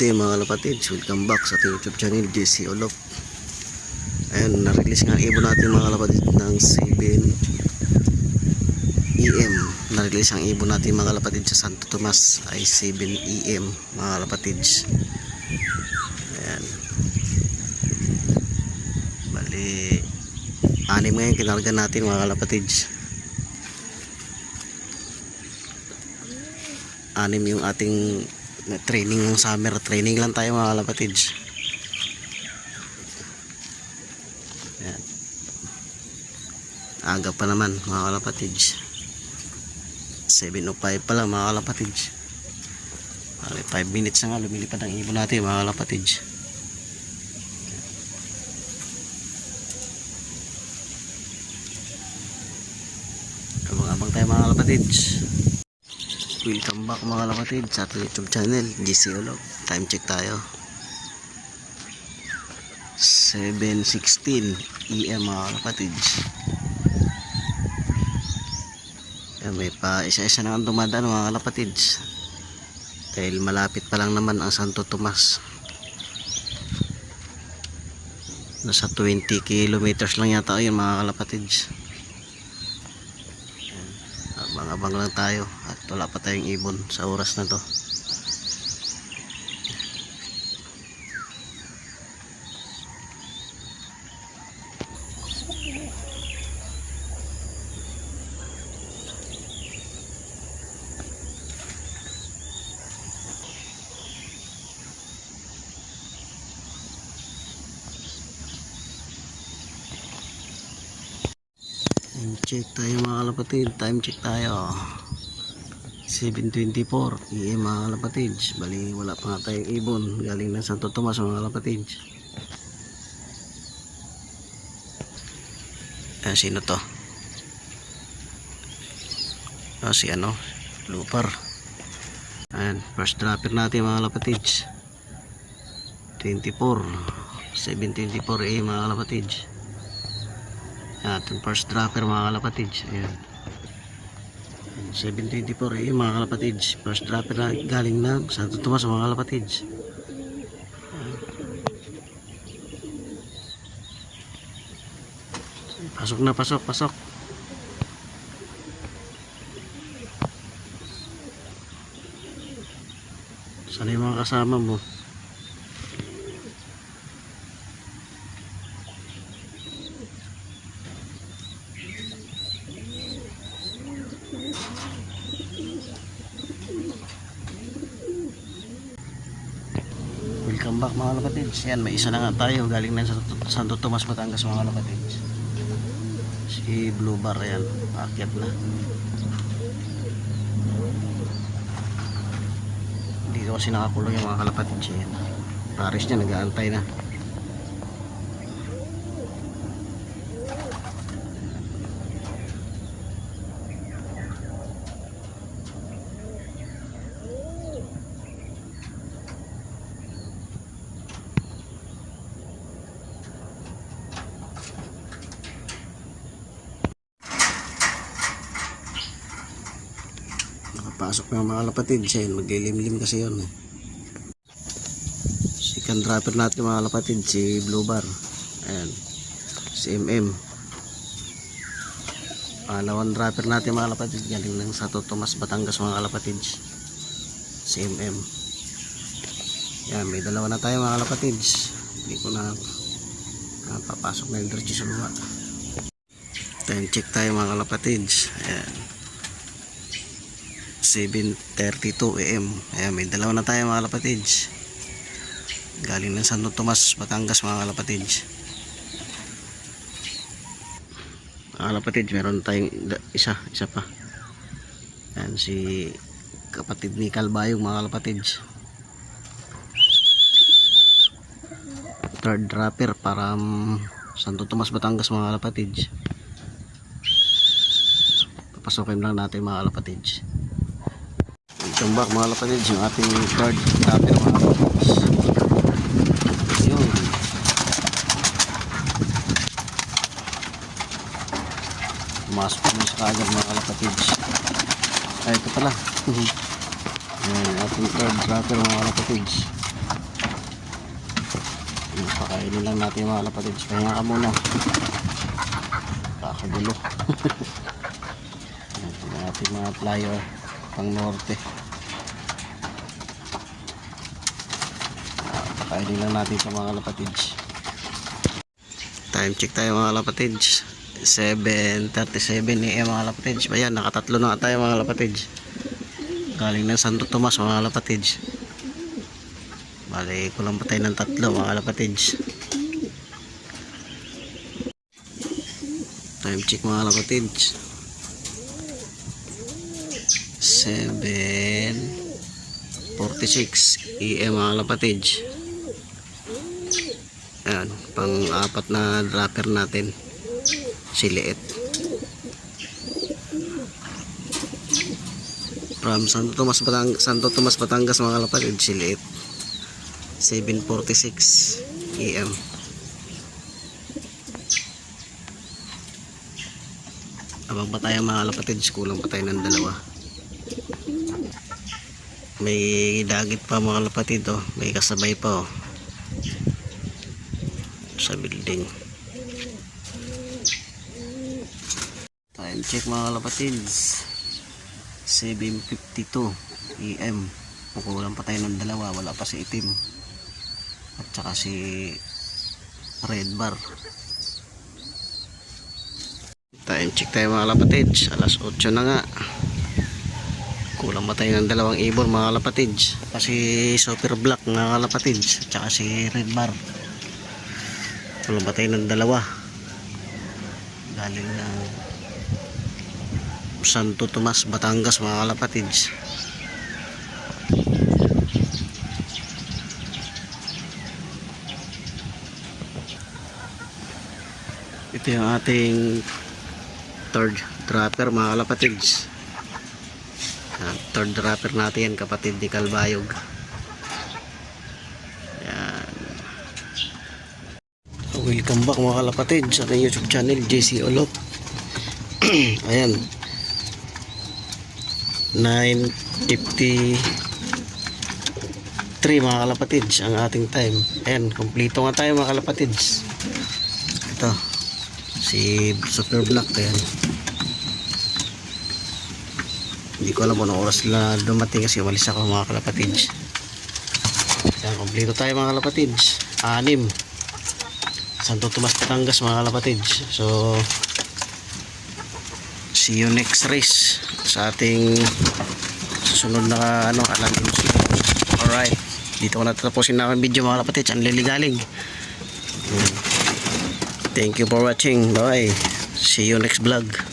day mga kalapatids, welcome back sa ating YouTube channel, JC Olop. Ayan, na-release nga ang ibon natin mga kalapatids ng 7 AM. Na-release ang ibon natin mga kalapatids sa Santo Tomas ay 7 AM mga kalapatids. Ayan, bali 6 ngayon kinarga natin mga kalapatids. 6 yung ating training ng summer. Training lang tayo mga kalapatids. Ayan. Aga pa naman mga kalapatids. 7:05 pa lang mga kalapatids. 5 minutes na nga lumilipad ang ibon natin mga kalapatids. Abang-abang tayo mga kalapatids. Welcome back mga kalapatid sa ating YouTube channel, JC Olop. Time check tayo, 7:16 AM mga kalapatid. May pa isa-isa na ang dumadaan mga kalapatid, dahil malapit pa lang naman ang Santo Tomas. Nasa 20 kilometers lang yata yun mga kalapatid. Abang-abang lang tayo at wala pa tayong ibon sa oras na to. Check tayo mga kalapatid, time check tayo, 7:24 AM mga kalapatid. Bali wala pa nga tayong ibon galing ng Santo Tomas mga kalapatid. Sino to? Si Lupar. Ayan, first dropper natin mga kalapatid, 7:24 AM mga kalapatid. Ating first dropper mga kalapatids. Ayan, 7:24 AM mga kalapatids. First dropper na galing ng Santo Tomas mga kalapatids. Pasok na, pasok. Sana yung mga kasama mo? Welcome back mga kalapatids. Yan, may isa na nga tayo galing na sa Santo Tomas, Batangas mga kalapatids. Si Blue Bar, yan, aakyat na. Dito kasi nakakulong yung mga kalapatids. Yan, pares niya, nag-aantay na. Pasok ng mga kalapatids. Ayan, maglilimlim kasi yun. Second dropper natin mga kalapatids, si Blue Bar. Ayan, si MM. Pangalawang dropper natin mga kalapatids, galing ng Santo Tomas, Batangas mga kalapatids, si MM. Ayan, may dalawa na tayo mga kalapatids. Hindi ko na papasok na yung diretso sa luwa. Time check tayo mga kalapatids. Ayan, 7:32 AM. Ayan, may dalawa na tayo mga kalapatids, galing ng Santo Tomas, Batangas mga kalapatids. Mga kalapatids, meron tayong isa pa. Ayan, si kapatid ni Calbayog mga kalapatids. Third dropper para Santo Tomas, Batangas mga kalapatids. Papasokin lang natin mga kalapatids. Welcome back mga kalapatids, yung ating third dropper mga kalapatids. Yun, pumasok mo sa kagad mga kalapatids. Ay, ito pala. Ayan, ating third dropper mga kalapatids. Pakainin lang natin mga kalapatids. Pahinga ka muna. Kakagulo. Ito natin mga flyer pang norte. Pakainin lang natin sa mga kalapatids. Time check tayo mga kalapatids. 7:37 AM mga kalapatids. Ayan, nakatatlo na tayo mga kalapatids. Galing ng Santo Tomas mga kalapatids. Bali, kulang pa tayo ng 3 mga kalapatids. Time check mga kalapatids. 7:46 AM mga kalapatids. Ayan, pang-apat na dropper natin. Si Liit. From Santo Tomas, Batangas mga kalapatids, si Liit. 7:46 AM. Abang pa tayo mga kalapatids, kulang pa tayo ng 2. May dagit pa mga kalapatid, oh. May kasabay pa, oh, sa building. Time check mga kalapatids. 7:52 AM. Kukulang pa tayo ng 2. Wala pa si Itim at saka si Red Bar. Time check tayo mga kalapatids. Alas 8 na nga. Kulang pa tayo ng 2 ibon mga kalapatids. Kasi Super Black mga kalapatids at saka si Red Bar. Kulang pa tayo ng 2. Galing ng Santo Tomas, Batangas mga kalapatids. Ito yung ating third dropper mga kalapatids. Third dropper natin yan, kapatid ni Kalbayog. Yan. Welcome back mga kalapatids sa ating YouTube channel, JC Olot. Ayan, 9:53 mga kalapatids ang ating time. Ayan, kompleto nga tayo mga kalapatids. Ito si Super Black. Ayan, hindi ko alam kung anong oras na dumating kasi umalis ako mga kalapatids. Ayan, kompleto tayo mga kalapatids. 6 Santo Tomas, Batangas mga kalapatids. So see you next race sa ating susunod na alamin. Alright, dito ko natatapusin na ang video mga kalapatids. Ang liligaling. Thank you for watching. Bye. See you next vlog.